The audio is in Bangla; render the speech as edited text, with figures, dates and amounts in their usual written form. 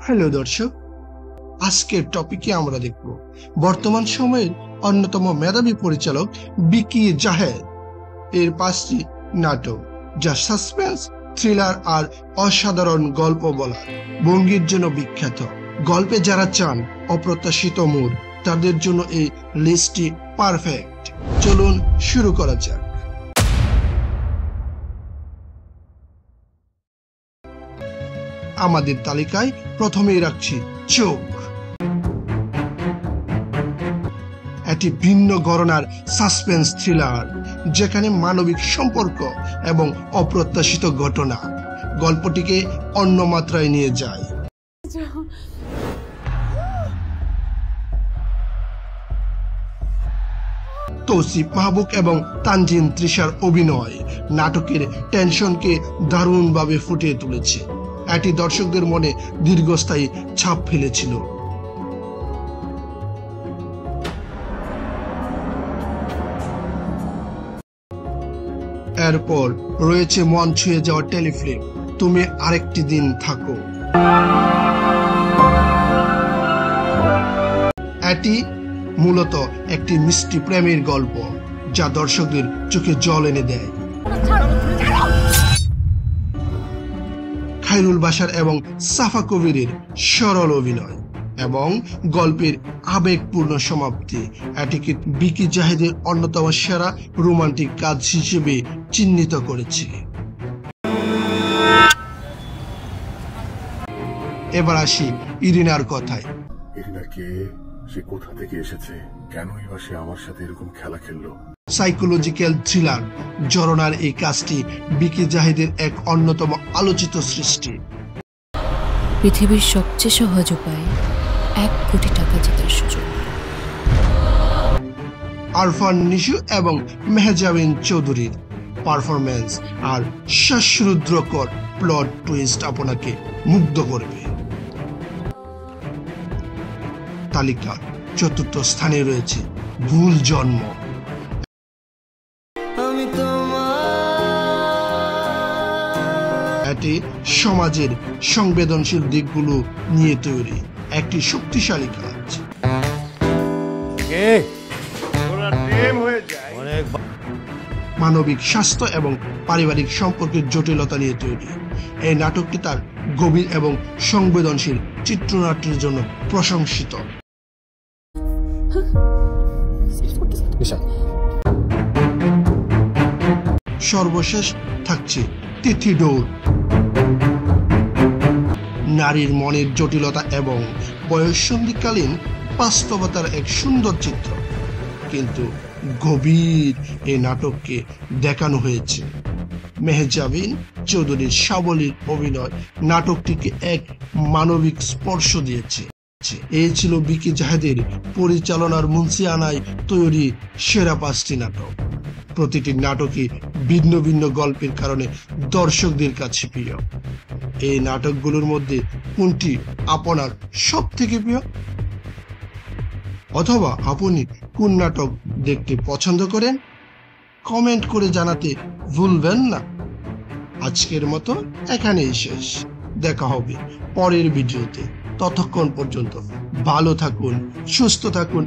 হ্যালো দর্শক, আজকের টপিকে আমরা দেখব বর্তমান সময়ের অন্যতম মেধাবী পরিচালক বিকি জাহেদ এর 5টি নাটক, যা সাসপেন্স, থ্রিলার আর অসাধারণ গল্প বলার ভঙ্গির জন্য বিখ্যাত। গল্পে যারা চান অপ্রত্যাশিত মোড়, তাদের জন্য এই লিস্টটি পারফেক্ট। চলুন শুরু করা যাক। আমাদের তালিকায় প্রথমেই রাখছি চোখ। এটি ভিন্ন ঘরানার সাসপেন্স থ্রিলার, যেখানে মানবিক সম্পর্ক এবং অপ্রত্যাশিত ঘটনা গল্পটিকে অন্য মাত্রায় নিয়ে যায়। তৌসিফ মাহবুব এবং তানজিন তৃষার অভিনয় নাটকের টেনশনকে দারুণভাবে ফুটিয়ে তুলেছে। এটি দর্শকদের মনে দীর্ঘস্থায়ী ছাপ ফেলেছিল। এরপর রয়েছে মন ছুঁয়ে যাওয়া টেলিফিল্ম তুমি আরেকটি দিন থাকো। এটি মূলত একটি মিষ্টি প্রেমের গল্প, যা দর্শকদের চোখে জল এনে দেয়। খায়রুল বাশার এবং সাফা কবিরের সরল অভিনয় এবং গল্পের আবেগপূর্ণ সমাপ্তি এটিকে বিকি জাহেদের অন্যতম সেরা রোমান্টিক কাজ হিসেবে চিহ্নিত করেছে। এবার আসি ইরিনার কথায়। ইরিনা কে? সে কোথা থেকে এসেছে? কেনই বা সে আমার সাথে এরকম খেলা খেললো? সাইকোলজিক্যাল থ্রিলার জরনার এই কাজটি বিকি জাহেদের এক অন্যতম আলোচিত সৃষ্টি। পৃথিবীর সবচেয়ে সহজ উপায় 1 কোটি টাকা জেতার সুযোগ। আরফান নিশু এবং মেহজাবিন চৌধুরীর পারফরম্যান্স আর শ্বাসরুদ্রকর প্লট টুইস্ট আপনাকে মুগ্ধ করবে। তালিকার 4র্থ স্থানে রয়েছে ভুল জন্ম। এটি সমাজের সংবেদনশীল দিকগুলো নিয়ে তৈরি একটি শক্তিশালী কাজ। মানবিক স্বাস্থ্য এবং পারিবারিক সম্পর্কের জটিলতা নিয়ে তৈরি এই নাটকটি তার গভীর এবং সংবেদনশীল চিত্রনাট্যের জন্য প্রশংসিত। সর্বশেষ থাকছে তিথি ডোর। নারীর মনের জটিলতা এবং বয়ঃসন্ধিকালীন বাস্তবতার এক সুন্দর চিত্র, কিন্তু গভীর এই নাটককে দেখানো হয়েছে। মেহজাবিন চৌধুরীর সাবলীল অভিনয় নাটকটিকে এক মানবিক স্পর্শ দিয়েছে। এই ছিল বিকি জাহেদের পরিচালনার মুন্সিয়ানায় তৈরি সেরা 5টি নাটক। প্রতিটি নাটকই ভিন্ন ভিন্ন গল্পের কারণে দর্শকদের কাছে প্রিয়। এই নাটকগুলোর মধ্যে কোনটি আপনার সব থেকে প্রিয়, অথবা আপনি কোন নাটক দেখতে পছন্দ করেন, কমেন্ট করে জানাতে ভুলবেন না। আজকের মতো এখানেই শেষ। দেখা হবে পরের ভিডিওতে। ততক্ষণ পর্যন্ত ভালো থাকুন, সুস্থ থাকুন।